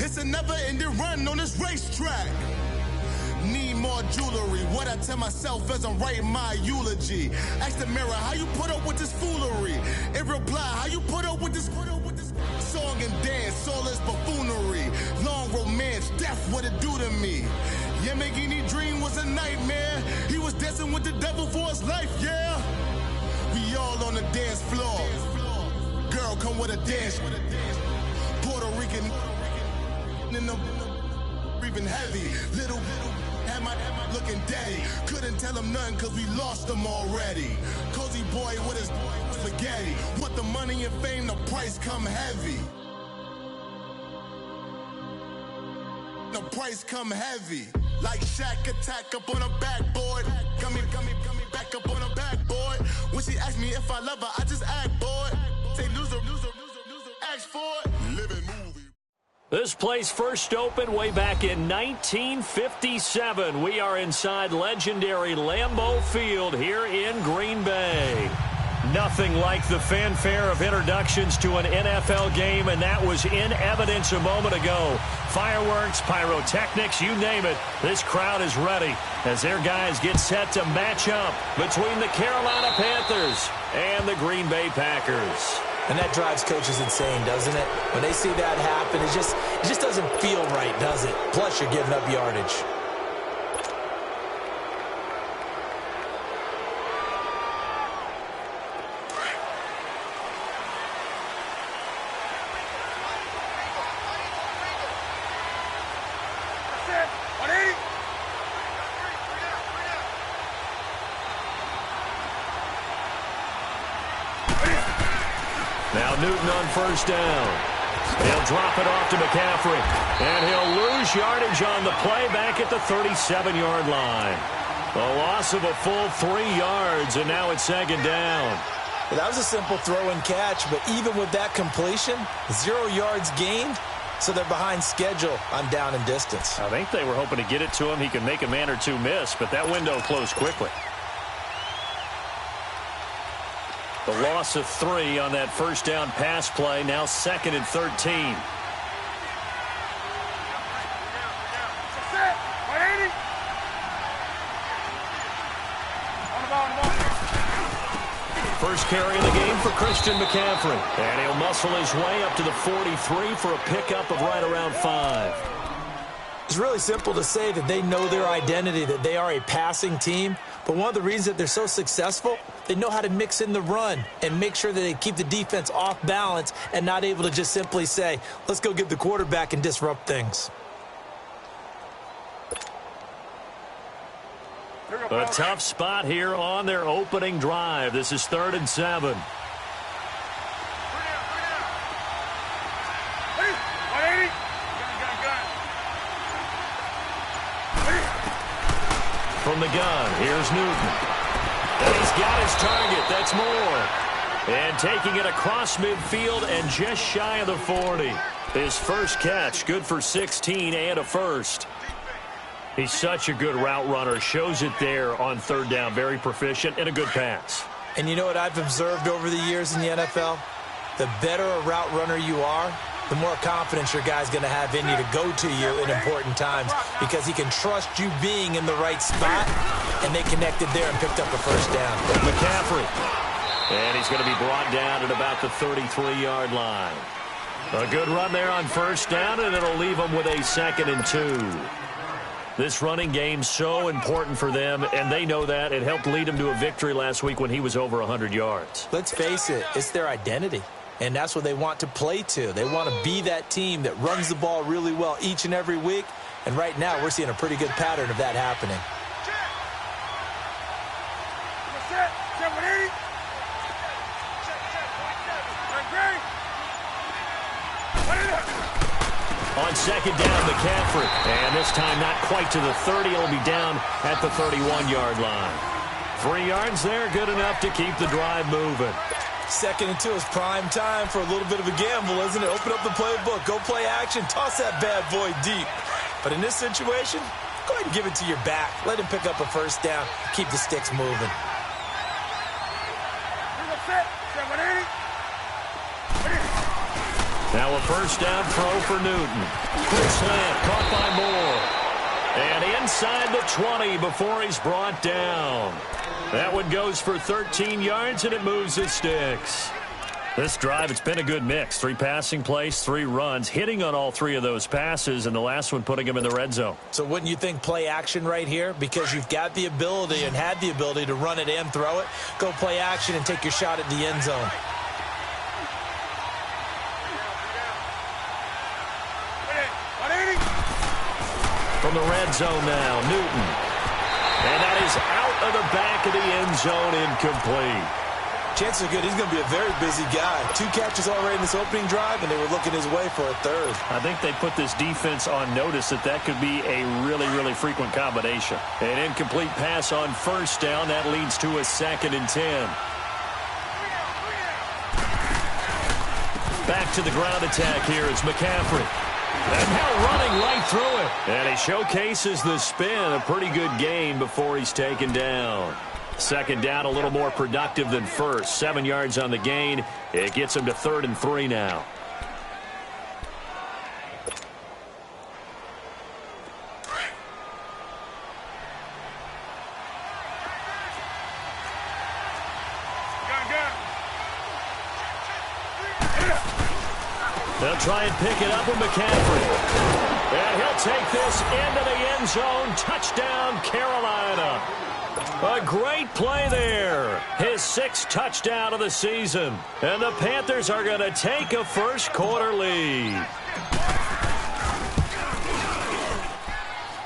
It's a never-ending run on this racetrack. Need more jewelry. What I tell myself as I'm writing my eulogy. Ask the mirror, how you put up with this foolery? It reply, how you put up with this song and dance, all this buffoonery. Long romance, death, what it do to me? Yeah, Yamagini dream was a nightmare. He was dancing with the devil for his life, yeah. We all on the dance floor. Girl, come with a dance. Puerto Rican in the breathing heavy. Little had my looking daddy. Couldn't tell him nothing cause we lost him already. Cozy boy with his spaghetti. With the money and fame, the price come heavy. The price come heavy. Like Shaq attack up on a backboard. Gummy, back up on a backboard. When she asked me if I love her, I just act bored. Say loser, ask for it. Living movie. This place first opened way back in 1957. We are inside legendary Lambeau Field here in Green Bay. Nothing like the fanfare of introductions to an NFL game, and that was in evidence a moment ago. Fireworks, pyrotechnics, you name it. This crowd is ready as their guys get set to match up between the Carolina Panthers and the Green Bay Packers. And that drives coaches insane, doesn't it? When they see that happen, it just doesn't feel right, does it? Plus, you're giving up yardage. Now Newton on first down. He'll drop it off to McCaffrey. And he'll lose yardage on the play back at the 37-yard line. A loss of a full 3 yards, and now it's second down. Well, that was a simple throw and catch, but even with that completion, 0 yards gained, so they're behind schedule on down and distance. I think they were hoping to get it to him. He could make a man or two miss, but that window closed quickly. The loss of 3 on that first down pass play, now 2nd and 13. First carry of the game for Christian McCaffrey. And he'll muscle his way up to the 43 for a pickup of right around 5. It's really simple to say that they know their identity, that they are a passing team. But one of the reasons that they're so successful, they know how to mix in the run and make sure that they keep the defense off balance and not able to just simply say, let's go get the quarterback and disrupt things. A tough spot here on their opening drive. This is 3rd and 7. From the gun, here's Newton. And he's got his target. That's Moore. And taking it across midfield and just shy of the 40. His first catch, good for 16 and a first. He's such a good route runner. Shows it there on 3rd down. Very proficient and a good pass. And you know what I've observed over the years in the NFL? The better a route runner you are, the more confidence your guy's going to have in you to go to you in important times because he can trust you being in the right spot, and they connected there and picked up a first down. McCaffrey. And he's going to be brought down at about the 33-yard line. A good run there on first down, and it'll leave them with a 2nd and 2. This running game so important for them, and they know that. It helped lead them to a victory last week when he was over 100 yards. Let's face it, it's their identity. And that's what they want to play to. They want to be that team that runs the ball really well each and every week. And right now, we're seeing a pretty good pattern of that happening. On 2nd down, McCaffrey. And this time not quite to the 30. It'll be down at the 31-yard line. 3 yards there, good enough to keep the drive moving. 2nd and 2 is prime time for a little bit of a gamble, isn't it? Open up the playbook, go play action, toss that bad boy deep. But in this situation, go ahead and give it to your back. Let him pick up a first down, keep the sticks moving. Now a first down throw for Newton. Quick slant, caught by Moore. And inside the 20 before he's brought down. That one goes for 13 yards, and it moves the sticks. This drive, it's been a good mix. 3 passing plays, 3 runs, hitting on all 3 of those passes, and the last one putting him in the red zone. So wouldn't you think play action right here? Because you've got the ability and had the ability to run it and throw it. Go play action and take your shot at the end zone. From the red zone now, Newton. And that is out of the back of the end zone, incomplete. Chances are good he's going to be a very busy guy. 2 catches already in this opening drive, and they were looking his way for a 3rd. I think they put this defense on notice that could be a really, really frequent combination. An incomplete pass on first down. That leads to a 2nd and 10. Back to the ground attack here. It's McCaffrey. And now running right through it. And he showcases the spin. A pretty good gain before he's taken down. 2nd down, a little more productive than first. 7 yards on the gain. It gets him to 3rd and 3 now. They'll try and pick it up with McCaffrey. And he'll take this into the end zone. Touchdown, Carolina. A great play there. His 6th touchdown of the season. And the Panthers are going to take a first quarter lead.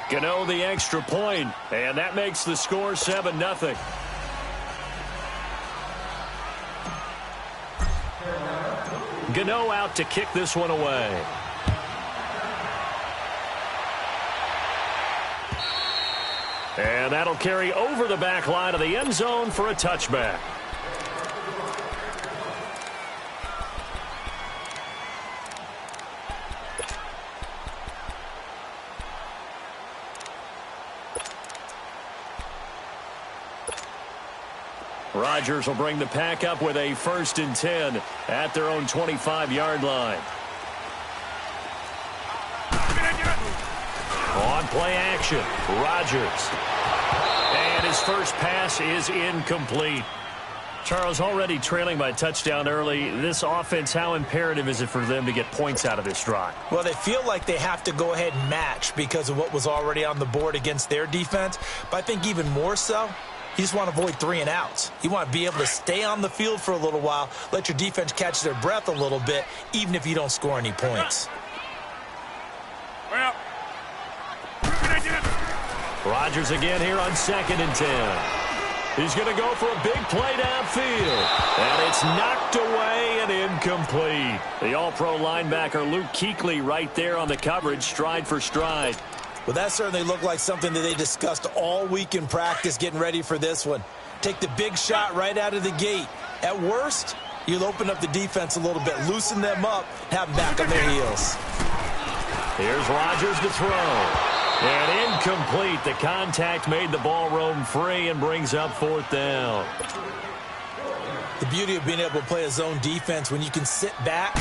Gano the extra point, and that makes the score 7-0. Gano out to kick this one away. And that'll carry over the back line of the end zone for a touchback. Rodgers will bring the pack up with a 1st and 10 at their own 25-yard line. On play action, Rodgers. And his first pass is incomplete. Charles, already trailing by a touchdown early. This offense, how imperative is it for them to get points out of this drive? Well, they feel like they have to go ahead and match because of what was already on the board against their defense. But I think even more so, you just want to avoid 3 and outs. You want to be able to stay on the field for a little while, let your defense catch their breath a little bit, even if you don't score any points. Rodgers again here on 2nd and 10. He's going to go for a big play downfield. And it's knocked away and incomplete. The all-pro linebacker Luke Kuechly right there on the coverage, stride for stride. Well, that certainly looked like something that they discussed all week in practice getting ready for this one. Take the big shot right out of the gate. At worst, you'll open up the defense a little bit, loosen them up, have them back on their heels. Here's Rodgers to throw. And incomplete. The contact made the ball roam free and brings up 4th down. The beauty of being able to play a zone defense when you can sit back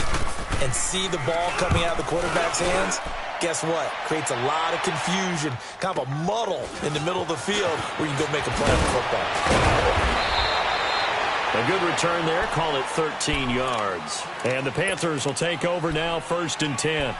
and see the ball coming out of the quarterback's hands, guess what? Creates a lot of confusion, kind of a muddle in the middle of the field where you can go make a play on the football. A good return there. Call it 13 yards. And the Panthers will take over now, 1st and 10.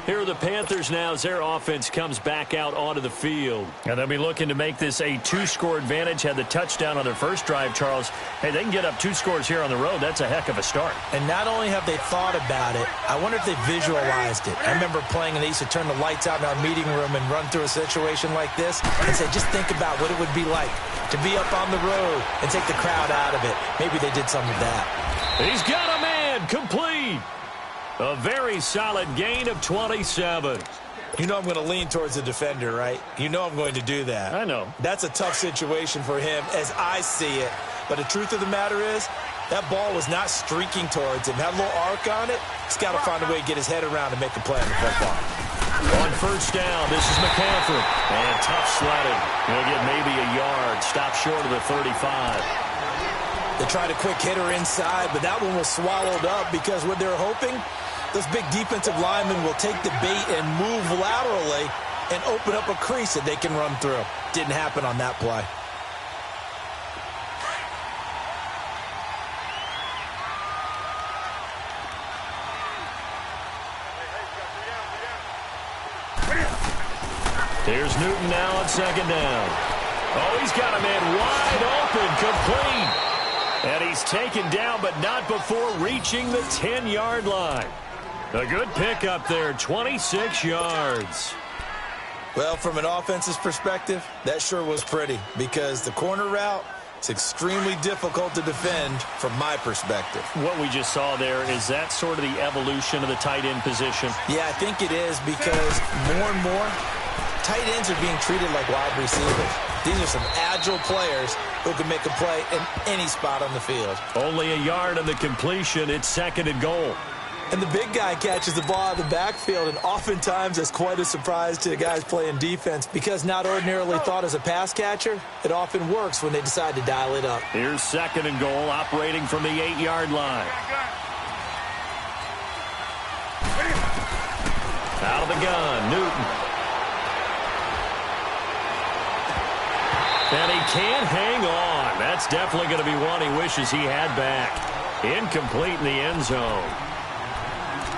Here are the Panthers now as their offense comes back out onto the field. And they'll be looking to make this a 2-score advantage. Had the touchdown on their first drive, Charles. Hey, they can get up 2 scores here on the road. That's a heck of a start. And not only have they thought about it, I wonder if they visualized it. I remember playing and they used to turn the lights out in our meeting room and run through a situation like this and say, just think about what it would be like to be up on the road and take the crowd out of it. Maybe they did some of that. He's got a man complete. A very solid gain of 27. You know I'm going to lean towards the defender, right? You know I'm going to do that. I know. That's a tough situation for him as I see it. But the truth of the matter is, that ball was not streaking towards him. Had a little arc on it. He's got to find a way to get his head around and make a play on the football. On first down, this is McCaffrey. And tough sledding. He'll get maybe a yard. Stop short of the 35. They tried a quick hitter inside, but that one was swallowed up because what they're hoping Those big defensive linemen will take the bait and move laterally and open up a crease that they can run through. Didn't happen on that play. Here's Newton now on second down. Oh, he's got a man wide open, complete. And he's taken down, but not before reaching the 10-yard line. A good pickup there, 26 yards. Well, from an offense's perspective, that sure was pretty because the corner route is extremely difficult to defend from my perspective. What we just saw there, is that sort of the evolution of the tight end position? Yeah, I think it is because more and more, tight ends are being treated like wide receivers. These are some agile players who can make a play in any spot on the field. Only a yard on the completion. It's second and goal. And the big guy catches the ball out of the backfield, and oftentimes that's quite a surprise to the guys playing defense because not ordinarily thought as a pass catcher, it often works when they decide to dial it up. Here's second and goal, operating from the 8-yard line. Out of the gun, Newton. And he can't hang on. That's definitely going to be one he wishes he had back. Incomplete in the end zone.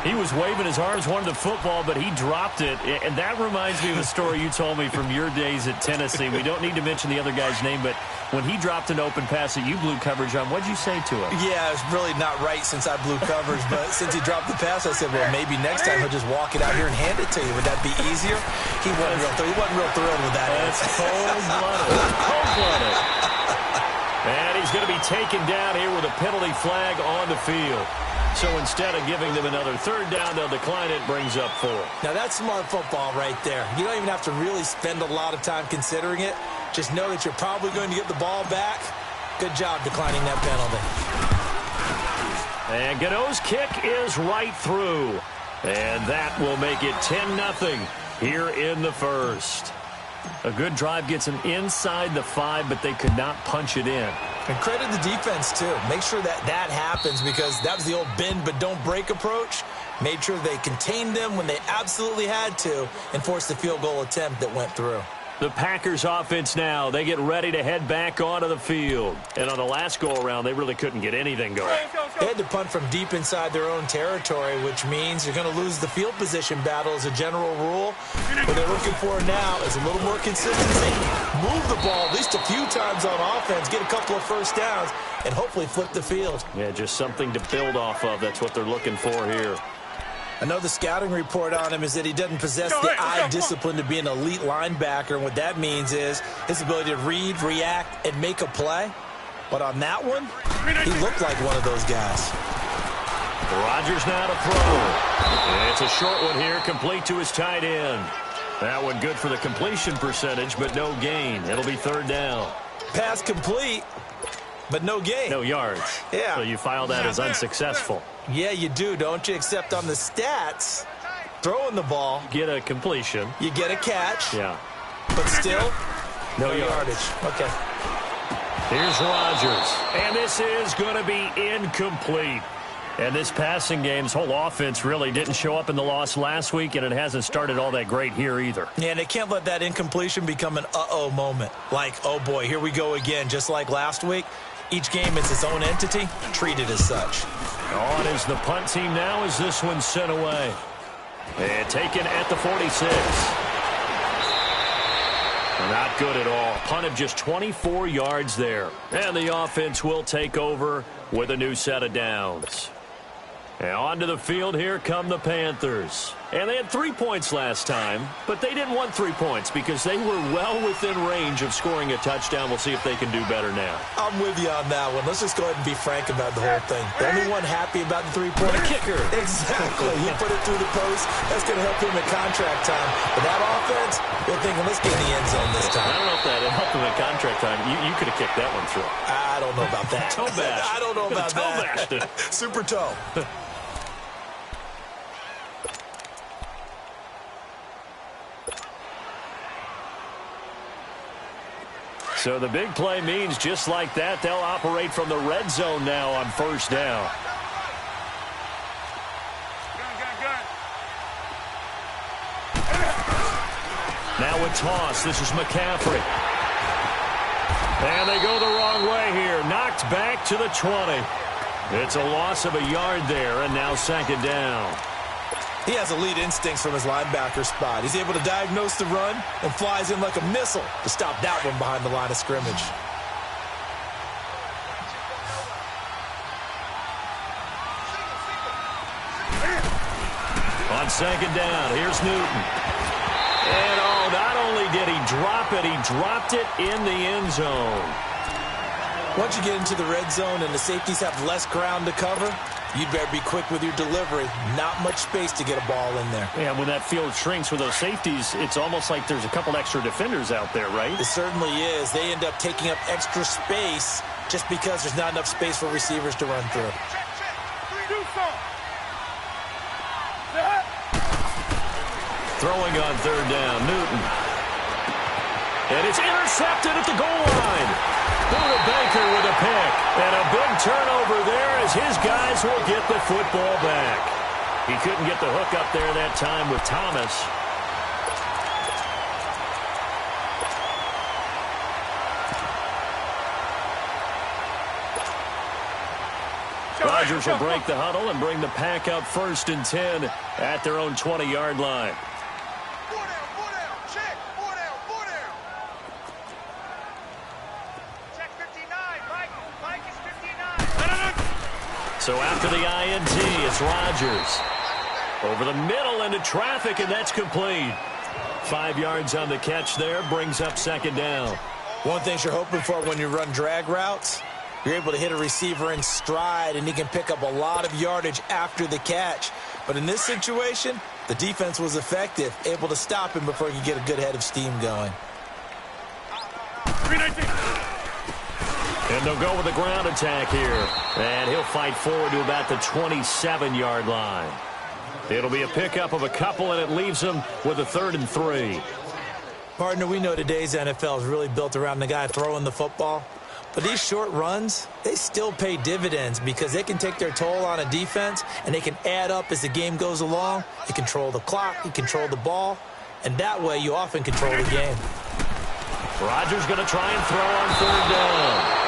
He was waving his arms, wanted the football, but he dropped it. And that reminds me of a story you told me from your days at Tennessee. We don't need to mention the other guy's name, but when he dropped an open pass that you blew coverage on, what'd you say to him? Yeah, it's really not right since I blew coverage, but since he dropped the pass, I said, well, maybe next time he'll just walk it out here and hand it to you. Would that be easier? He wasn't real thrilled with that. That's cold-blooded. Cold-blooded. And he's going to be taken down here with a penalty flag on the field. So instead of giving them another third down, they'll decline it, brings up 4. Now, that's smart football right there. You don't even have to really spend a lot of time considering it. Just know that you're probably going to get the ball back. Good job declining that penalty. And Gano's kick is right through. And that will make it 10-0 here in the first. A good drive gets them inside the 5, but they could not punch it in. And credit the defense, too. Make sure that happens because that was the old bend but don't break approach. Made sure they contained them when they absolutely had to and forced the field goal attempt that went through. The Packers offense now, they get ready to head back onto the field. And on the last go-around, they really couldn't get anything going. They had to punt from deep inside their own territory, which means you're going to lose the field position battle as a general rule. What they're looking for now is a little more consistency. Move the ball at least a few times on offense, get a couple of first downs, and hopefully flip the field. Yeah, just something to build off of. That's what they're looking for here. I know the scouting report on him is that he doesn't possess the eye discipline to be an elite linebacker. And what that means is his ability to read, react, and make a play. But on that one, he looked like one of those guys. Rodgers now to throw. And it's a short one here, complete to his tight end. That one good for the completion percentage, but no gain. It'll be third down. Pass complete, but no gain. No yards. Yeah. So you file that as unsuccessful. Yeah, you do, don't you? Except on the stats, throwing the ball. Get a completion. You get a catch. Yeah. But still, no yardage. Okay. Here's Rodgers. And this is going to be incomplete. And this passing game's whole offense really didn't show up in the loss last week, and it hasn't started all that great here either. Yeah, and they can't let that incompletion become an uh-oh moment. Like, oh boy, here we go again, just like last week. Each game is its own entity, treated as such. On is the punt team now as this one's sent away. And taken at the 46. Not good at all. Punt of just 24 yards there. And the offense will take over with a new set of downs. And onto the field, here come the Panthers. And they had 3 points last time, but they didn't want 3 points because they were well within range of scoring a touchdown. We'll see if they can do better now. I'm with you on that one. Let's just go ahead and be frank about the whole thing. The only one happy about the 3-point kicker. Exactly. He put it through the post. That's going to help him at contract time. But that offense, they're thinking, let's get in the end zone this time. I don't know if that helped him at contract time. You could have kicked that one through. I don't know about that. Toe bash. I don't know about toe that. Bashed it. Super toe. So the big play means just like that, they'll operate from the red zone now on first down. Now a toss. This is McCaffrey. And they go the wrong way here. Knocked back to the 20. It's a loss of a yard there, and now second down. He has elite instincts from his linebacker spot. He's able to diagnose the run and flies in like a missile to stop that one behind the line of scrimmage. On second down, here's Newton. And not only did he drop it, he dropped it in the end zone. Once you get into the red zone and the safeties have less ground to cover, you'd better be quick with your delivery. Not much space to get a ball in there. Yeah, when that field shrinks with those safeties, it's almost like there's a couple extra defenders out there, right? It certainly is. They end up taking up extra space just because there's not enough space for receivers to run through. Throwing on third down, Newton. And it's intercepted at the goal line. Buda Baker with a pick. And a big turnover there as his guys will get the football back. He couldn't get the hook up there that time with Thomas. Rodgers will break the huddle and bring the pack out 1st and 10 at their own 20-yard line. So after the INT, it's Rodgers. Over the middle into traffic, and that's complete. 5 yards on the catch there, brings up second down. One thing you're hoping for when you run drag routes, you're able to hit a receiver in stride, and he can pick up a lot of yardage after the catch. But in this situation, the defense was effective, able to stop him before he could get a good head of steam going. 319. And they'll go with the ground attack here. And he'll fight forward to about the 27-yard line. It'll be a pickup of a couple, and it leaves him with a 3rd and 3. Partner, we know today's NFL is really built around the guy throwing the football. But these short runs, they still pay dividends because they can take their toll on a defense, and they can add up as the game goes along. You control the clock, you control the ball, and that way you often control the game. Rodgers going to try and throw on 3rd down.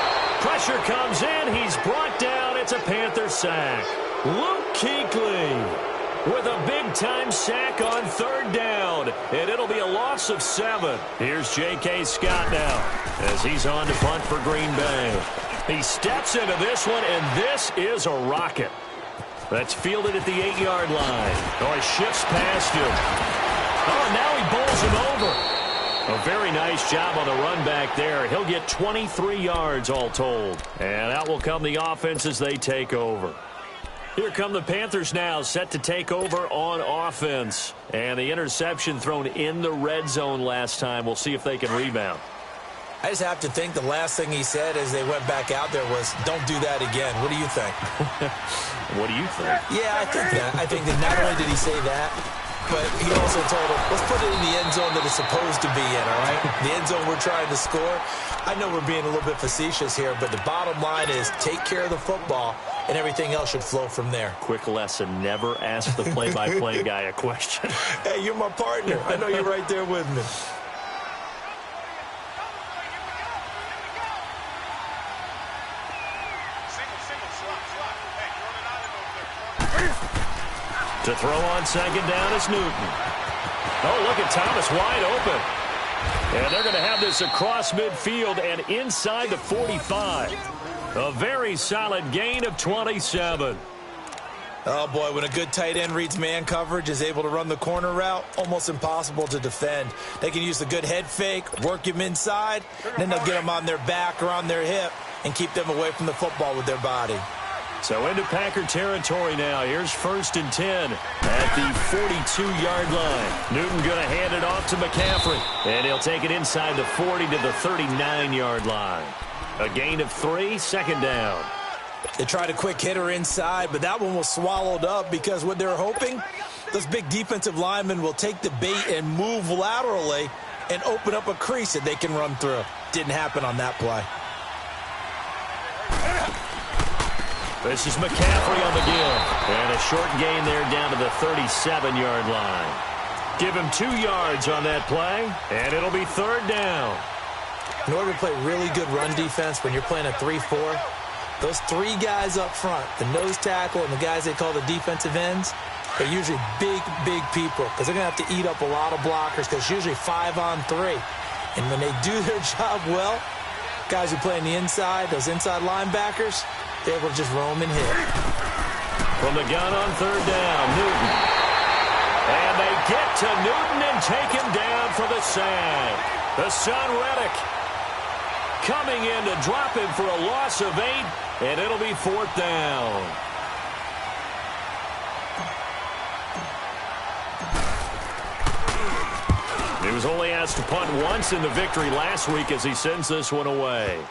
Pressure comes in. He's brought down. It's a Panther sack. Luke Kuechly with a big-time sack on 3rd down. And it'll be a loss of 7. Here's J.K. Scott now as he's on to punt for Green Bay. He steps into this one, and this is a rocket. That's fielded at the 8-yard line. Oh, he shifts past him. Oh, now he bowls him over. A very nice job on the run back there. He'll get 23 yards all told. And out will come the offense as they take over. Here come the Panthers now, set to take over on offense. And the interception thrown in the red zone last time. We'll see if they can rebound. I just have to think the last thing he said as they went back out there was, don't do that again. What do you think? What do you think? Yeah, I think that. I think that not only did he say that, but he also told him, let's put it in the end zone that it's supposed to be in, all right? The end zone we're trying to score. I know we're being a little bit facetious here, but the bottom line is take care of the football, and everything else should flow from there. Quick lesson, never ask the play-by-play guy a question. Hey, you're my partner. I know you're right there with me. To throw on second down is Newton. Oh, look at Thomas wide open. And they're going to have this across midfield and inside the 45. A very solid gain of 27. Oh, boy, when a good tight end reads man coverage, is able to run the corner route, almost impossible to defend. They can use the good head fake, work him inside, and then they'll get him on their back or on their hip and keep them away from the football with their body. So into Packer territory now. Here's 1st and 10 at the 42-yard line. Newton going to hand it off to McCaffrey. And he'll take it inside the 40 to the 39-yard line. A gain of 3, second down. They tried a quick hitter inside, but that one was swallowed up because what they're hoping, those big defensive linemen will take the bait and move laterally and open up a crease that they can run through. Didn't happen on that play. This is McCaffrey on the give. And a short gain there down to the 37-yard line. Give him 2 yards on that play, and it'll be 3rd down. In order to play really good run defense when you're playing a 3-4, those 3 guys up front, the nose tackle and the guys they call the defensive ends, they're usually big, big people because they're going to have to eat up a lot of blockers because it's usually 5-on-3. And when they do their job well, guys who play on the inside, those inside linebackers, they're able to just roam and hit. From the gun on 3rd down, Newton. And they get to Newton and take him down for the sack. The son Reddick coming in to drop him for a loss of 8, and it'll be 4th down. He was only asked to punt once in the victory last week as he sends this one away.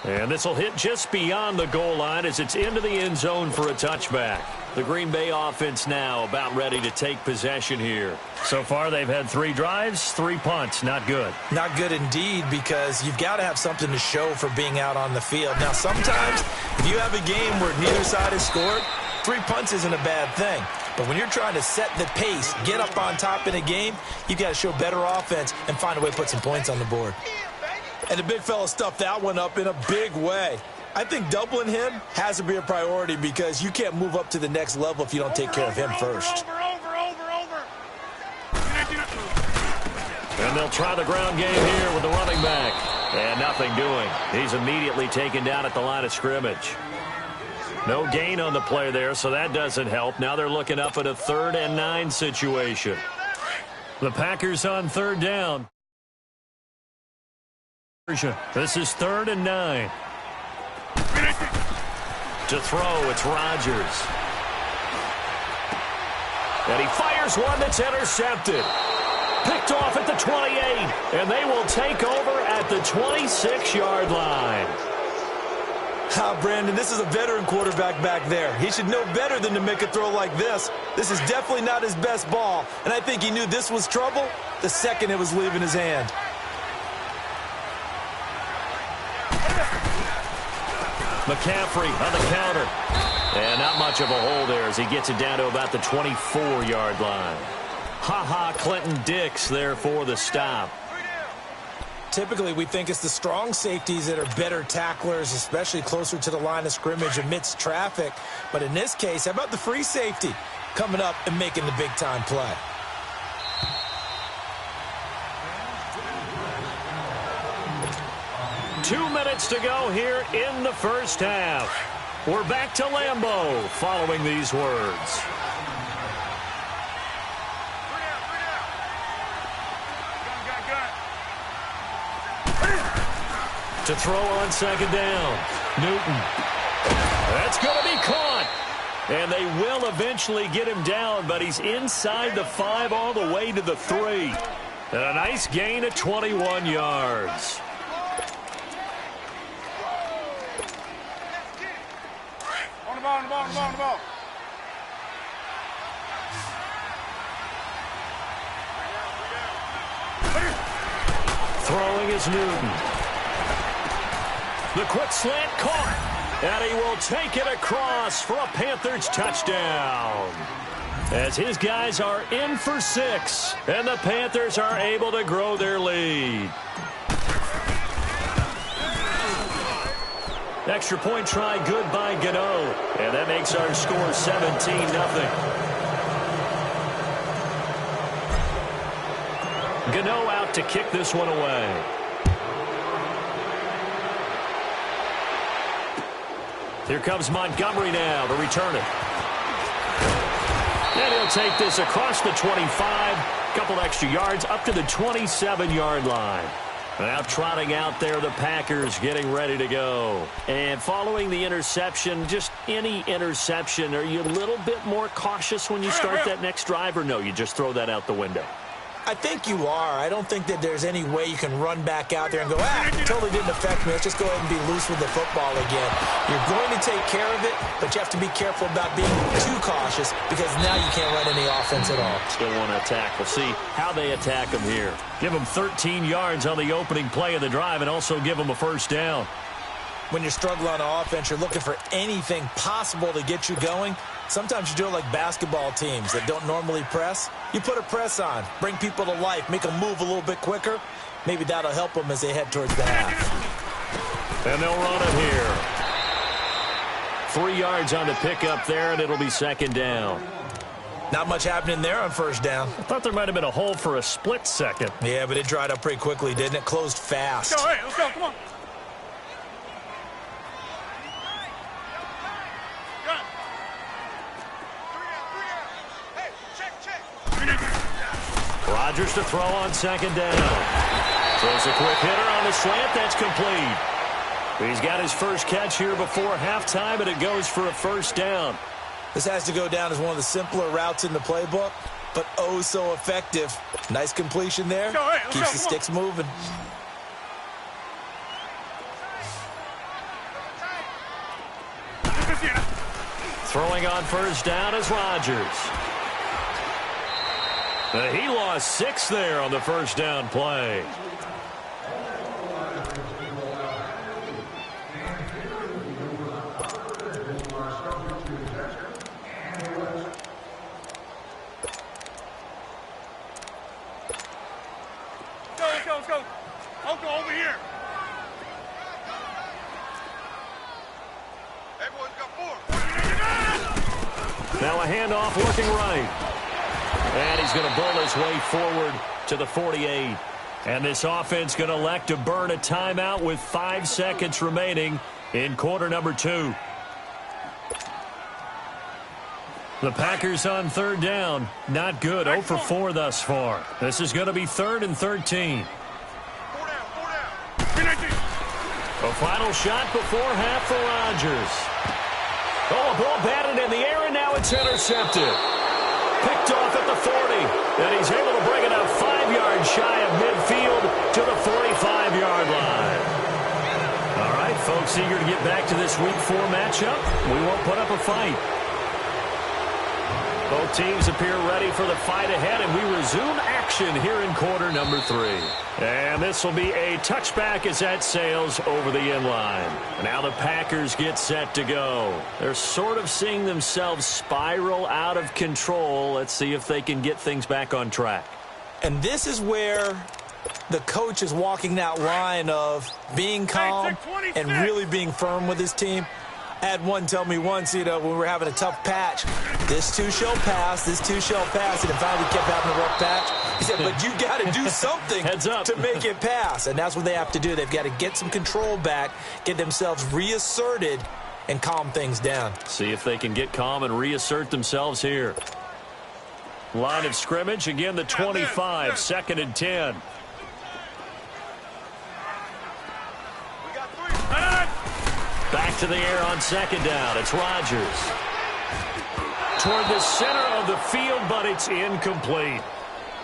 And this will hit just beyond the goal line as it's into the end zone for a touchback. The Green Bay offense now about ready to take possession here. So far, they've had 3 drives, 3 punts. Not good. Not good indeed, because you've got to have something to show for being out on the field. Now, sometimes if you have a game where neither side has scored, 3 punts isn't a bad thing. But when you're trying to set the pace, get up on top in a game, you've got to show better offense and find a way to put some points on the board. And the big fella stuffed that one up in a big way. I think doubling him has to be a priority because you can't move up to the next level if you don't take care of him first. And they'll try the ground game here with the running back. And nothing doing. He's immediately taken down at the line of scrimmage. No gain on the play there, so that doesn't help. Now they're looking up at a 3rd and 9 situation. The Packers on 3rd down. This is 3rd and 9. To throw, it's Rodgers. And he fires one that's intercepted. Picked off at the 28, and they will take over at the 26-yard line. Brandon, this is a veteran quarterback back there. He should know better than to make a throw like this. This is definitely not his best ball, and I think he knew this was trouble the second it was leaving his hand. McCaffrey on the counter. And not much of a hole there as he gets it down to about the 24-yard line. Clinton Dix there for the stop. Typically, we think it's the strong safeties that are better tacklers, especially closer to the line of scrimmage amidst traffic. But in this case, how about the free safety coming up and making the big-time play? Two minutes to go here in the first half. We're back to Lambeau following these words. To throw on second down. Newton. That's going to be caught. And they will eventually get him down, but he's inside the 5 all the way to the 3. And a nice gain of 21 yards. On the ball. Throwing is Newton. The quick slant caught, and he will take it across for a Panthers touchdown. As his guys are in for 6, and the Panthers are able to grow their lead. Extra point try good by Gano, and that makes our score 17-0. Gano out to kick this one away. Here comes Montgomery now to return it. And he'll take this across the 25. Couple extra yards up to the 27-yard line. Now trotting out there, the Packers getting ready to go. And following the interception, just any interception, are you a little bit more cautious when you start that next drive, or no, you just throw that out the window? I think you are. I don't think that there's any way you can run back out there and go, totally didn't affect me. Let's just go ahead and be loose with the football again. You're going to take care of it, but you have to be careful about being too cautious because now you can't run any offense at all. Still want to attack. We'll see how they attack them here. Give them 13 yards on the opening play of the drive and also give them a first down. when you're struggling on offense, you're looking for anything possible to get you going. Sometimes you do it like basketball teams that don't normally press. You put a press on, bring people to life, make them move a little bit quicker. Maybe that'll help them as they head towards the half. And they'll run it here. 3 yards on the pickup there, and it'll be second down. Not much happening there on first down. I thought there might have been a hole for a split second. Yeah, but it dried up pretty quickly, didn't it? Closed fast. Let's go, hey, let's go, come on. Rodgers to throw on second down. Throws a quick hitter on the slant. That's complete. He's got his first catch here before halftime, and it goes for a first down. This has to go down as one of the simpler routes in the playbook, but oh so effective. Nice completion there. Keeps the sticks moving. Throwing on first down is Rodgers. He lost 6 there on the first down play. Let's go. Uncle, over here. Everyone's got 4. Now a handoff looking right. And he's going to bull his way forward to the 48. And this offense going to elect to burn a timeout with 5 seconds remaining in quarter number 2. The Packers on third down. Not good. 0 for 4 thus far. This is going to be 3rd and 13. 4 down. A final shot before half for Rodgers. Oh, a ball batted in the air, and now it's intercepted. Picked off at the 40, and he's able to bring it up 5 yards shy of midfield to the 45-yard line. All right, folks, eager to get back to this Week 4 matchup. We won't put up a fight. Both teams appear ready for the fight ahead, and we resume action here in quarter number 3. And this will be a touchback as that sails over the inline. Now the Packers get set to go. They're sort of seeing themselves spiral out of control. Let's see if they can get things back on track. And this is where the coach is walking that line of being calm and really being firm with his team. I had one tell me once, when we were having a tough patch, this too shall pass, this too shall pass, and it finally kept having a rough patch. He said, but you got to do something to make it pass, and that's what they have to do. They've got to get some control back, get themselves reasserted, and calm things down. See if they can get calm and reassert themselves here. Line of scrimmage, again the 25, 2nd and 10. Back to the air on second down. It's Rodgers. Toward the center of the field, but it's incomplete.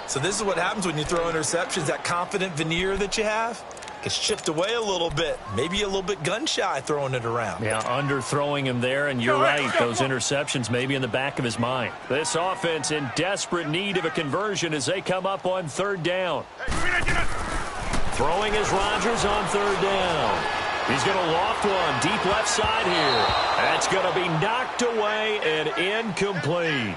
So this is what happens when you throw interceptions. That confident veneer that you have gets chipped away a little bit. Maybe a little bit gun-shy throwing it around. Yeah, underthrowing him there, and you're right. Those interceptions may be in the back of his mind. This offense in desperate need of a conversion as they come up on third down. Throwing is Rodgers on third down. He's going to loft one deep left side here. That's going to be knocked away and incomplete.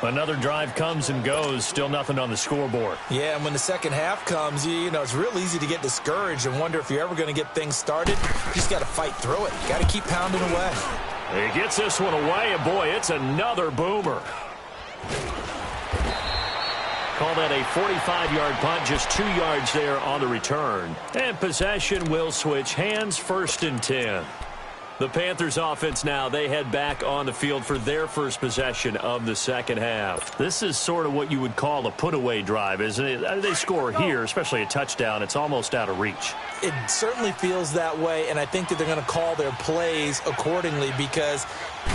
Another drive comes and goes. Still nothing on the scoreboard. Yeah, and when the second half comes, it's real easy to get discouraged and wonder if you're ever going to get things started. You just got to fight through it. Got to keep pounding away. He gets this one away, and boy, it's another boomer. Call that a 45-yard punt, just 2 yards there on the return. And possession will switch hands, 1st and 10. The Panthers offense now, they head back on the field for their first possession of the second half. This is sort of what you would call a put-away drive, isn't it? They score here, especially a touchdown. It's almost out of reach. It certainly feels that way, and I think that they're going to call their plays accordingly because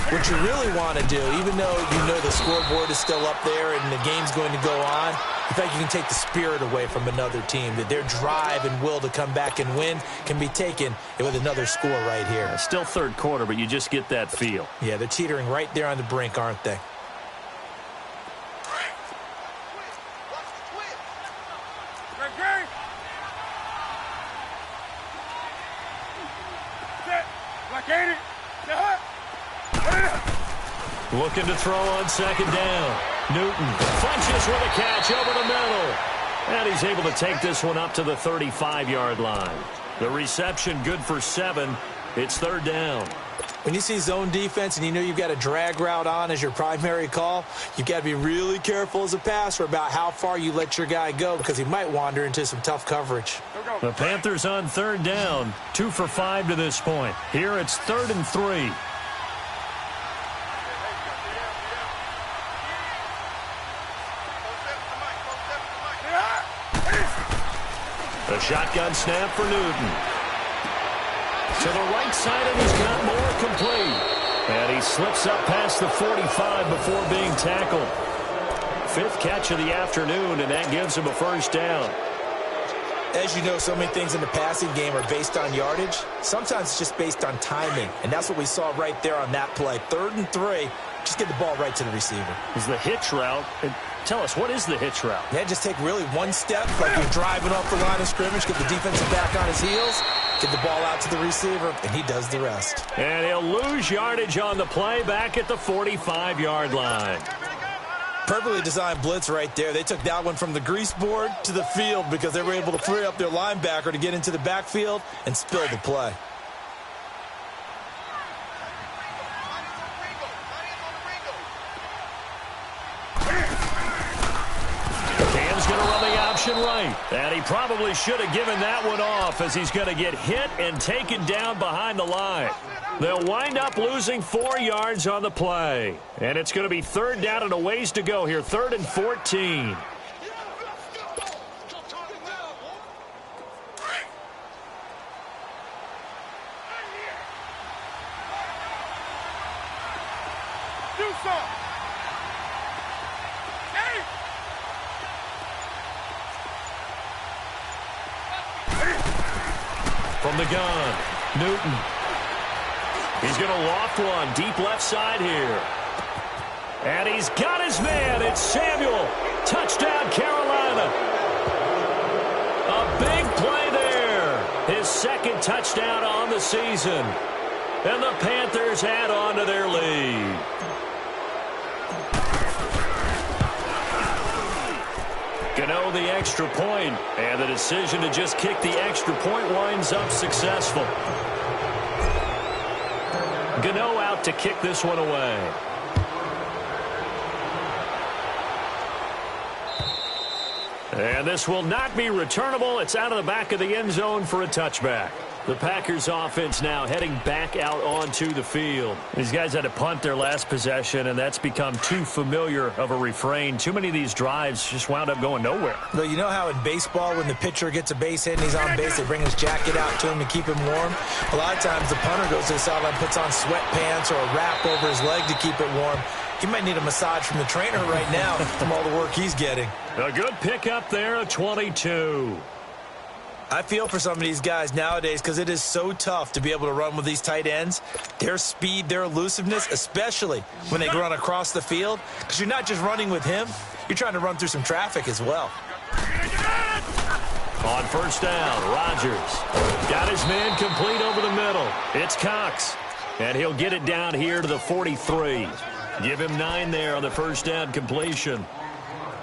what you really want to do, even though you know the scoreboard is still up there and the game's going to go on, in fact, you can take the spirit away from another team, that their drive and will to come back and win can be taken with another score right here. Still third quarter, but you just get that feel. Yeah, they're teetering right there on the brink, aren't they? Set. Looking to throw on second down. Newton punches with a catch over the middle. And he's able to take this one up to the 35-yard line. The reception good for 7. It's third down. When you see zone defense and you know you've got a drag route on as your primary call, you've got to be really careful as a passer about how far you let your guy go because he might wander into some tough coverage. The Panthers on third down, 2 for 5 to this point. Here it's 3rd and 3. The shotgun snap for Newton. To the right side, and he's got more complete. And he slips up past the 45 before being tackled. 5th catch of the afternoon, and that gives him a first down. As you know, so many things in the passing game are based on yardage. Sometimes it's just based on timing, and that's what we saw right there on that play. 3rd and 3, just get the ball right to the receiver. Is the hitch route. Tell us, what is the hitch route? Yeah, just take really one step, like you're driving off the line of scrimmage, get the defensive back on his heels, get the ball out to the receiver, and he does the rest. And he'll lose yardage on the play back at the 45-yard line. Perfectly designed blitz right there. They took that one from the grease board to the field because they were able to free up their linebacker to get into the backfield and spill the play. Right, and he probably should have given that one off as he's going to get hit and taken down behind the line. They'll wind up losing 4 yards on the play, and it's going to be 3rd down and a ways to go here, 3rd and 14. Do something. From the gun, Newton. He's going to loft one deep left side here. And he's got his man. It's Samuel. Touchdown, Carolina. A big play there. His 2nd touchdown on the season. And the Panthers add on to their lead. Gano the extra point, and the decision to just kick the extra point winds up successful. Gano out to kick this one away. And this will not be returnable. It's out of the back of the end zone for a touchback. The Packers offense now heading back out onto the field. These guys had to punt their last possession, and that's become too familiar of a refrain. Too many of these drives just wound up going nowhere. Well, you know how in baseball when the pitcher gets a base hit and he's on base, they bring his jacket out to him to keep him warm? A lot of times the punter goes to the sideline, puts on sweatpants or a wrap over his leg to keep it warm. He might need a massage from the trainer right now from all the work he's getting. A good pickup there, a 22. I feel for some of these guys nowadays because it is so tough to be able to run with these tight ends. Their speed, their elusiveness, especially when they run across the field. Because you're not just running with him, you're trying to run through some traffic as well. On first down, Rodgers got his man complete over the middle. It's Cox, and he'll get it down here to the 43. Give him 9 there on the first down completion.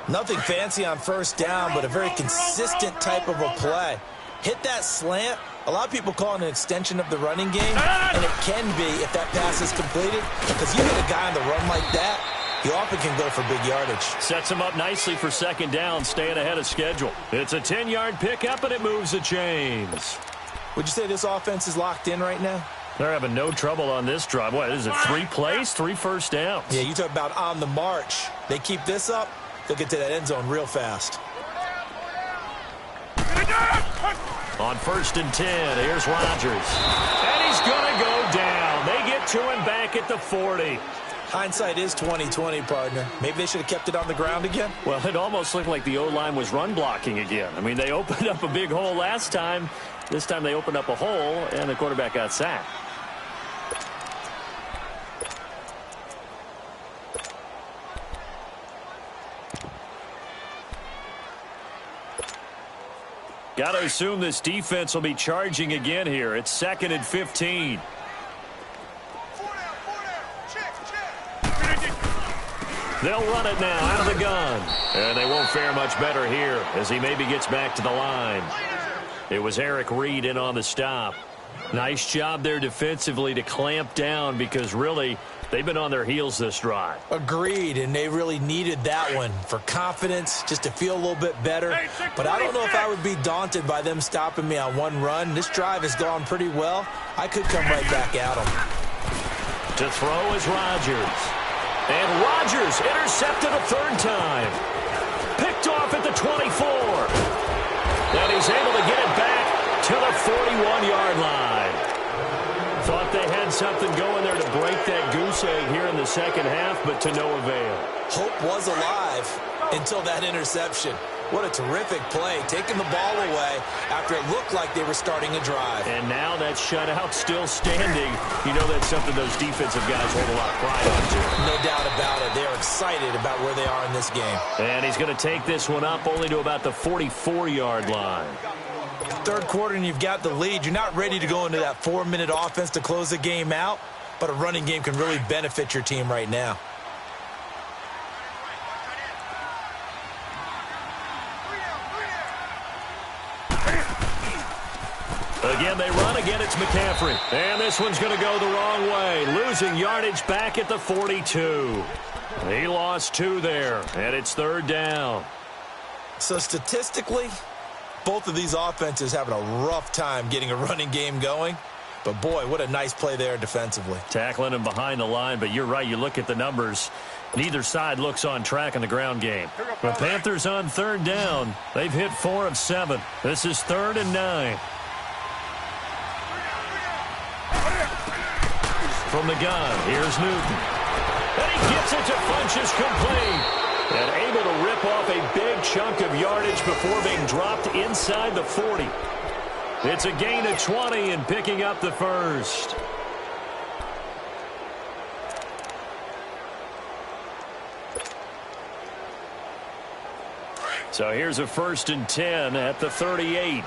Nothing fancy on first down, but a very consistent type of a play. Hit that slant. A lot of people call it an extension of the running game, and it can be if that pass is completed, because you hit a guy on the run like that, he often can go for big yardage. Sets him up nicely for second down, staying ahead of schedule. It's a 10-yard pickup, and it moves the chains. Would you say this offense is locked in right now? They're having no trouble on this drive. What is it, 3 plays, 3 first downs? Yeah, you talk about on the march. They keep this up, they'll get to that end zone real fast. On first and 10, here's Rodgers. And he's going to go down. They get to him back at the 40. Hindsight is 20/20, partner. Maybe they should have kept it on the ground again. Well, it almost looked like the O-line was run blocking again. I mean, they opened up a big hole last time. This time they opened up a hole, and the quarterback got sacked. Got to assume this defense will be charging again here. It's 2nd and 15. They'll run it now out of the gun. And they won't fare much better here as he maybe gets back to the line. It was Eric Reed in on the stop. Nice job there defensively to clamp down because really they've been on their heels this drive. Agreed, and they really needed that one for confidence, just to feel a little bit better. But I don't know if I would be daunted by them stopping me on one run. This drive has gone pretty well. I could come right back at them. To throw is Rodgers. And Rodgers intercepted a third time. Picked off at the 24. And he's able to get it back to the 41-yard line. Thought they had something going there to break that goose egg here in the second half, but to no avail. Hope was alive until that interception. What a terrific play, taking the ball away after it looked like they were starting a drive. And now that shutout still standing. You know that's something those defensive guys hold a lot of pride on, too. No doubt about it. They're excited about where they are in this game. And he's going to take this one up only to about the 44-yard line. Third quarter and you've got the lead. You're not ready to go into that 4-minute offense to close the game out, but a running game can really benefit your team right now. Again, they run. Again, it's McCaffrey. And this one's going to go the wrong way. Losing yardage back at the 42. He lost 2 there, and it's third down. So statistically, both of these offenses having a rough time getting a running game going. But, boy, what a nice play there defensively. Tackling him behind the line, but you're right. You look at the numbers. Neither side looks on track in the ground game. The Panthers on third down. They've hit 4 of 7. This is 3rd and 9. From the gun, here's Newton. And he gets it to Funchess complete. And able to rip off a big chunk of yardage before being dropped inside the 40. It's a gain of 20 and picking up the first. So here's a 1st and 10 at the 38.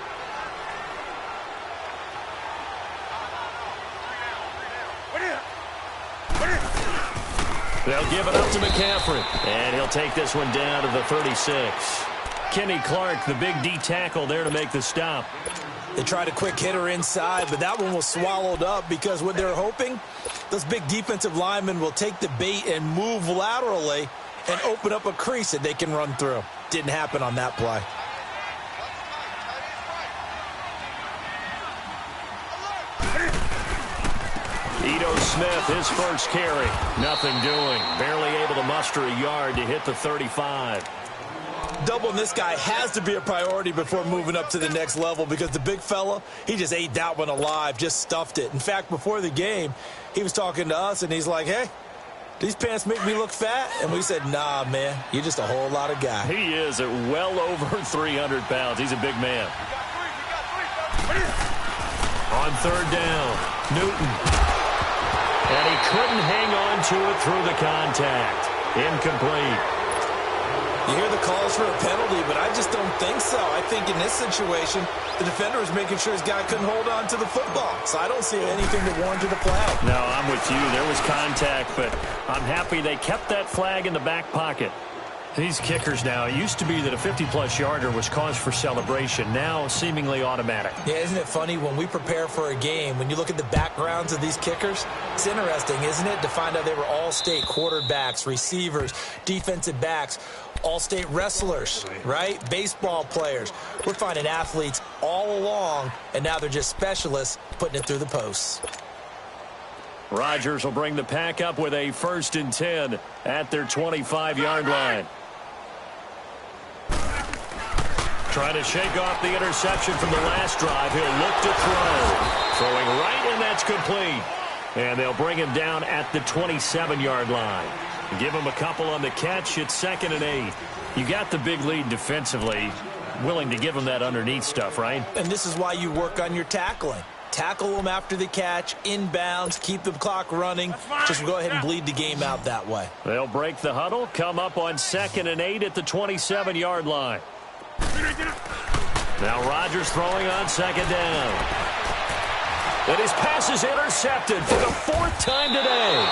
They'll give it up to McCaffrey. And he'll take this one down to the 36. Kenny Clark, the big D tackle there to make the stop. They tried a quick hitter inside, but that one was swallowed up because what they're hoping, those big defensive linemen will take the bait and move laterally and open up a crease that they can run through. Didn't happen on that play. Ito Smith, his first carry. Nothing doing. Barely able to muster a yard to hit the 35. Doubling this guy has to be a priority before moving up to the next level because the big fella, he just ate that one alive, just stuffed it. In fact, before the game, he was talking to us, and he's like, hey, these pants make me look fat? And we said, nah, man, you're just a whole lot of guy. He is at well over 300 pounds. He's a big man. On third down, Newton. And he couldn't hang on to it through the contact. Incomplete. You hear the calls for a penalty, but I just don't think so. I think in this situation, the defender was making sure his guy couldn't hold on to the football. So I don't see anything that warranted a flag. No, I'm with you. There was contact, but I'm happy they kept that flag in the back pocket. These kickers now, it used to be that a 50-plus yarder was cause for celebration. Now, seemingly automatic. Yeah, isn't it funny when we prepare for a game, when you look at the backgrounds of these kickers, it's interesting, isn't it, to find out they were all-state quarterbacks, receivers, defensive backs, all-state wrestlers, right? Baseball players. We're finding athletes all along, and now they're just specialists putting it through the posts. Rodgers will bring the pack up with a 1st and 10 at their 25-yard line. Trying to shake off the interception from the last drive. He'll look to throw. Throwing right, and that's complete. And they'll bring him down at the 27-yard line. Give him a couple on the catch. It's 2nd and 8. You got the big lead defensively. Willing to give him that underneath stuff, right? And this is why you work on your tackling. Tackle them after the catch, inbounds, keep the clock running. Just go ahead and bleed the game out that way. They'll break the huddle, come up on 2nd and 8 at the 27-yard line. Now Rodgers throwing on 2nd down. And his pass is intercepted for the 4th time today.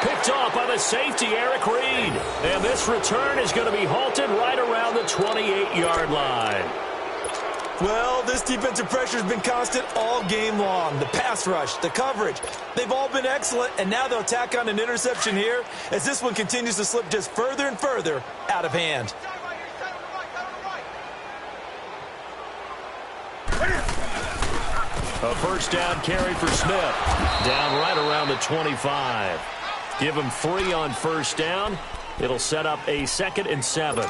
Picked picked off by the safety, Eric Reed. And this return is going to be halted right around the 28-yard line. Well, this defensive pressure has been constant all game long. The pass rush, the coverage, they've all been excellent, and now they'll tack on an interception here as this one continues to slip just further and further out of hand. A first down carry for Smith. Down right around the 25. Give him 3 on first down. It'll set up a 2nd and 7.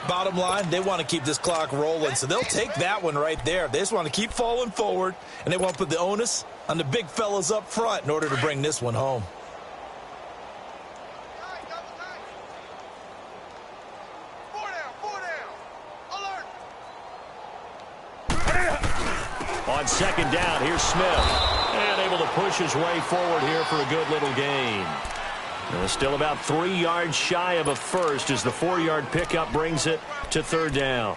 Bottom line, they want to keep this clock rolling, so they'll take that one right there. They just want to keep falling forward, and they want to put the onus on the big fellas up front in order to bring this one home. On second down, here's Smith. And able to push his way forward here for a good little gain. Still about 3 yards shy of a first as the 4-yard pickup brings it to 3rd down.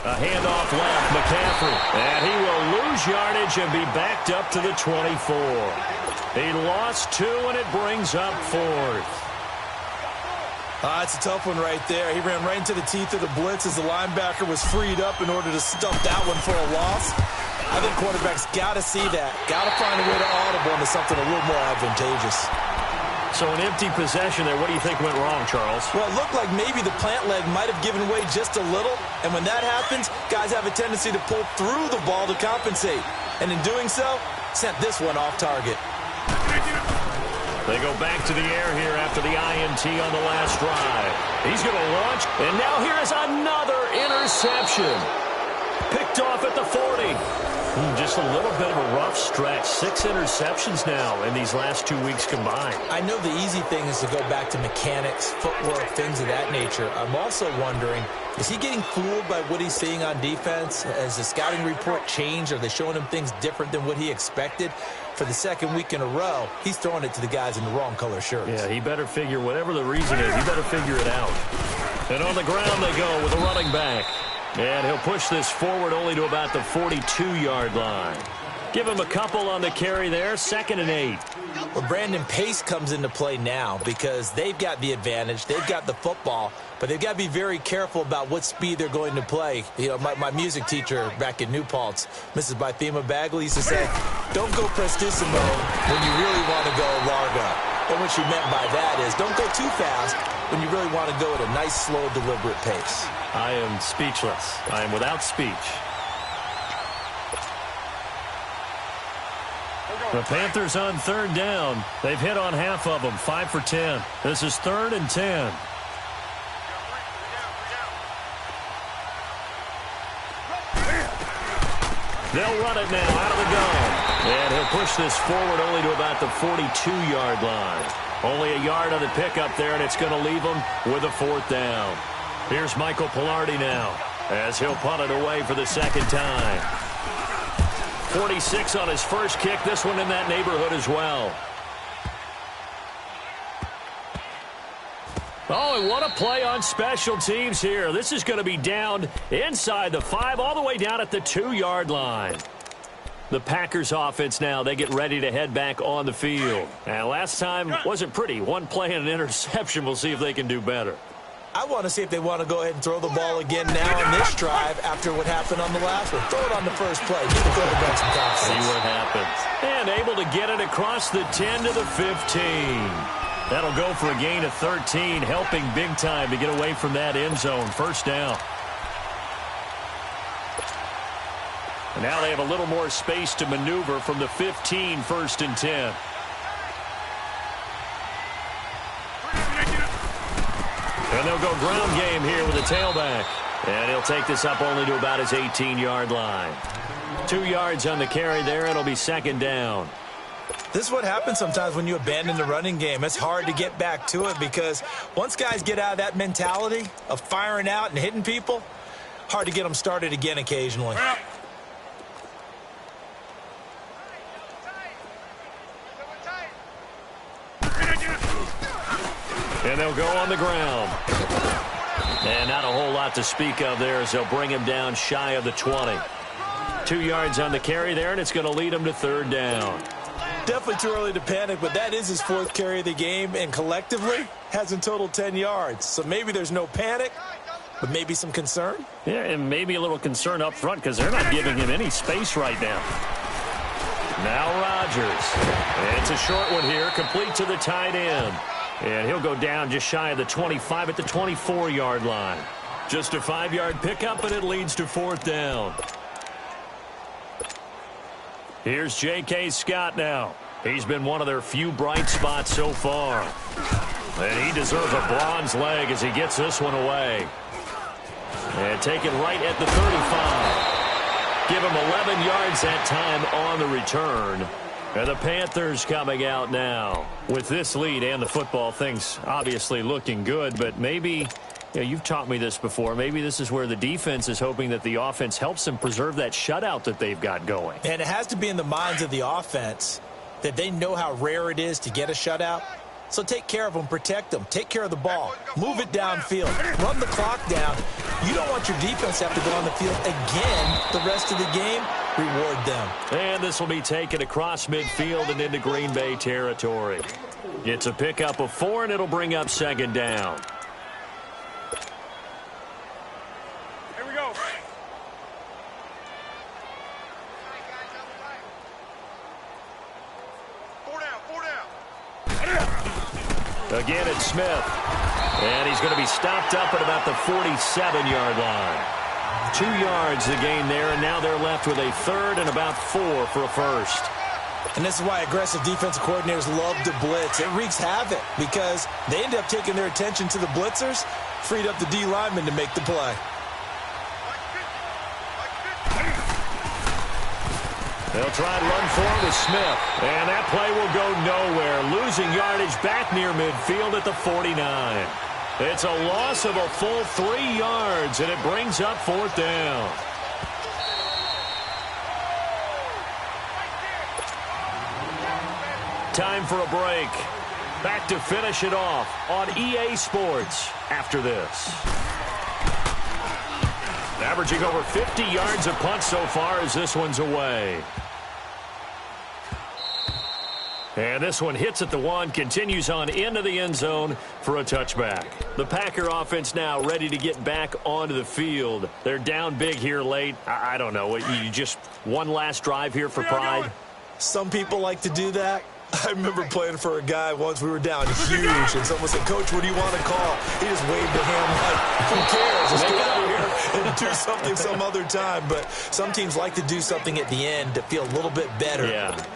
A handoff left, McCaffrey. And he will lose yardage and be backed up to the 24. He lost 2, and it brings up 4th. It's a tough one right there. He ran right into the teeth of the blitz as the linebacker was freed up in order to stuff that one for a loss. I think quarterbacks got to see that. Got to find a way to audible into something a little more advantageous. So an empty possession there. What do you think went wrong, Charles? Well, it looked like maybe the plant leg might have given way just a little. And when that happens, guys have a tendency to pull through the ball to compensate. And in doing so, sent this one off target. They go back to the air here after the INT on the last drive. He's going to launch. And now here is another interception. Picked off at the 40. Just a little bit of a rough stretch. 6 interceptions now in these last 2 weeks combined. I know the easy thing is to go back to mechanics, footwork, things of that nature. I'm also wondering, is he getting fooled by what he's seeing on defense? Has the scouting report changed? Are they showing him things different than what he expected? For the 2nd week in a row, he's throwing it to the guys in the wrong color shirts. Yeah, he better figure, whatever the reason is, he better figure it out. And on the ground they go with a running back. And he'll push this forward only to about the 42-yard line. Give him a couple on the carry there, 2nd and 8. Well, Brandon, pace comes into play now because they've got the advantage. They've got the football, but they've got to be very careful about what speed they're going to play. You know, my music teacher back in New Paltz, Mrs. Bythema Bagley, used to say, don't go prestissimo when you really want to go largo. And what she meant by that is don't go too fast when you really want to go at a nice, slow, deliberate pace. I am speechless. I am without speech. The Panthers on 3rd down. They've hit on half of them, 5 for 10. This is 3rd and 10. They'll run it now out of the gun. And he'll push this forward only to about the 42-yard line. Only a yard on the pickup there, and it's going to leave them with a 4th down. Here's Michael Pilardi now as he'll punt it away for the 2nd time. 46 on his first kick. This one in that neighborhood as well. Oh, and what a play on special teams here. This is going to be down inside the 5 all the way down at the 2-yard line. The Packers offense now, they get ready to head back on the field. And last time wasn't pretty. One play and an interception. We'll see if they can do better. I want to see if they want to go ahead and throw the ball again now in this drive after what happened on the last one. Throw it on the first play. Give the quarterback some confidence. See what happens. And able to get it across the 10 to the 15. That'll go for a gain of 13, helping big time to get away from that end zone. First down. And now they have a little more space to maneuver from the 15, 1st and 10. And they'll go ground game here with a tailback. And he'll take this up only to about his 18-yard line. 2 yards on the carry there. It'll be 2nd down. This is what happens sometimes when you abandon the running game. It's hard to get back to it because once guys get out of that mentality of firing out and hitting people, hard to get them started again occasionally. And they'll go on the ground. And not a whole lot to speak of there as they'll bring him down shy of the 20. 2 yards on the carry there, and it's going to lead him to third down. Definitely too early to panic, but that is his 4th carry of the game, and collectively has in total 10 yards. So maybe there's no panic, but maybe some concern. Yeah, and maybe a little concern up front because they're not giving him any space right now. Now Rodgers. It's a short one here, complete to the tight end. And he'll go down just shy of the 25 at the 24-yard line. Just a 5-yard pickup, and it leads to 4th down. Here's J.K. Scott now. He's been one of their few bright spots so far. And he deserves a bronze leg as he gets this one away. And taken right at the 35. Give him 11 yards that time on the return. And the Panthers coming out now. With this lead and the football, things obviously looking good, but maybe, you've taught me this before, maybe this is where the defense is hoping that the offense helps them preserve that shutout that they've got going. And it has to be in the minds of the offense that they know how rare it is to get a shutout. So take care of them, protect them, take care of the ball, move it downfield, run the clock down. You don't want your defense to have to go on the field again the rest of the game. Reward them. And this will be taken across midfield and into Green Bay territory. It's a pickup of 4, and it'll bring up 2nd down. Here we go. Four down. Again, it's Smith. And he's going to be stopped up at about the 47-yard line. 2 yards the gain there, and now they're left with a 3rd and about 4 for a first. And this is why aggressive defensive coordinators love to blitz. It wreaks havoc because they end up taking their attention to the blitzers, freed up the D lineman to make the play. They'll try and run for it with Smith. And that play will go nowhere. Losing yardage back near midfield at the 49. It's a loss of a full 3 yards, and it brings up 4th down. Time for a break. Back to finish it off on EA Sports after this. Averaging over 50 yards a punt so far as this one's away. And this one hits at the 1, continues on into the end zone for a touchback. The Packer offense now ready to get back onto the field. They're down big here late. I don't know. You just one last drive here for pride? Some people like to do that. I remember playing for a guy once. We were down huge, and someone said, "Coach, what do you want to call?" He just waved a hand like, "Who cares? Let's get out of here and do something some other time." But some teams like to do something at the end to feel a little bit better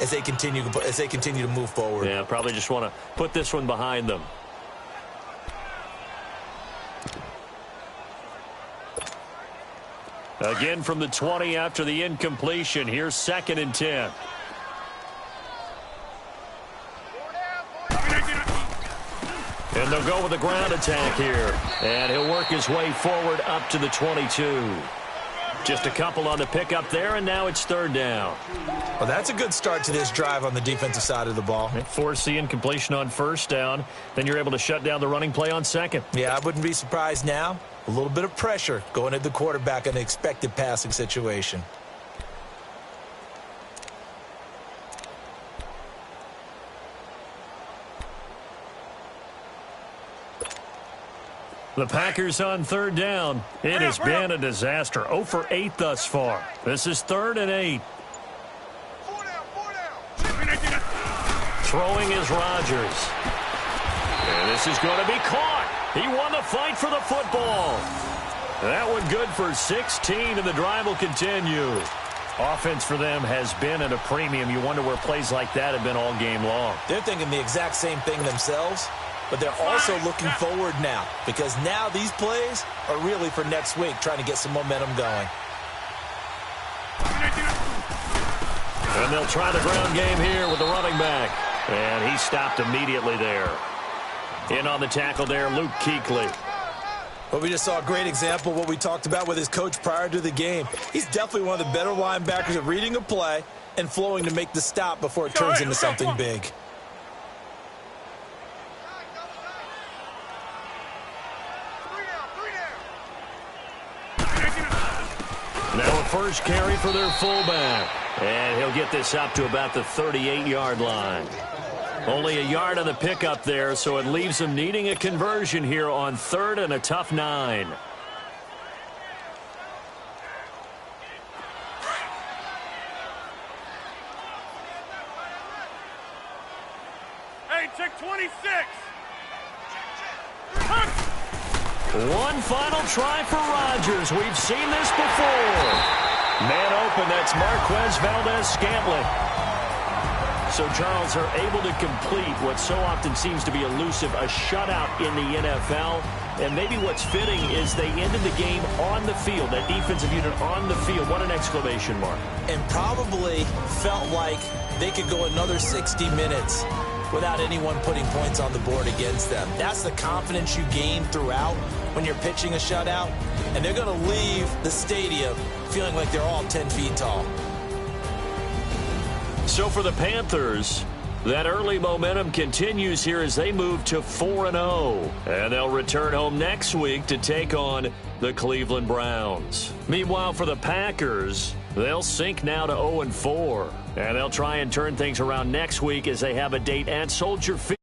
as they continue to move forward. Yeah, probably just want to put this one behind them. Again from the 20 after the incompletion. Here's 2nd and 10. And they'll go with a ground attack here. And he'll work his way forward up to the 22. Just a couple on the pickup there, and now it's 3rd down. Well, that's a good start to this drive on the defensive side of the ball. Force the incompletion on 1st down. Then you're able to shut down the running play on 2nd. Yeah, I wouldn't be surprised now. A little bit of pressure going at the quarterback in an expected passing situation. The Packers on 3rd down. It has been a disaster. 0 for 8 thus far. This is 3rd and 8. Throwing is Rodgers. And this is going to be caught. He won the fight for the football. That one good for 16, and the drive will continue. Offense for them has been at a premium. You wonder where plays like that have been all game long. They're thinking the exact same thing themselves. But they're also looking forward now because now these plays are really for next week, trying to get some momentum going. And they'll try the ground game here with the running back. And he stopped immediately there. In on the tackle there, Luke Kuechly. Well, we just saw a great example of what we talked about with his coach prior to the game. He's definitely one of the better linebackers at reading a play and flowing to make the stop before it turns into something big. first carry for their fullback. And he'll get this up to about the 38-yard line. Only a yard on the pickup there, so it leaves him needing a conversion here on 3rd and a tough 9. Hey, check 26. One final try for Rodgers. We've seen this before. Man open, that's Marquez Valdez-Scantling. So, Charles, are able to complete what so often seems to be elusive, a shutout in the NFL. And maybe what's fitting is they ended the game on the field, that defensive unit on the field. What an exclamation mark. And probably felt like they could go another 60 minutes without anyone putting points on the board against them. That's the confidence you gain throughout when you're pitching a shutout. And they're going to leave the stadium feeling like they're all 10 feet tall. So for the Panthers, that early momentum continues here as they move to 4-0. And they'll return home next week to take on the Cleveland Browns. Meanwhile, for the Packers, they'll sink now to 0-4. And they'll try and turn things around next week as they have a date at Soldier Field.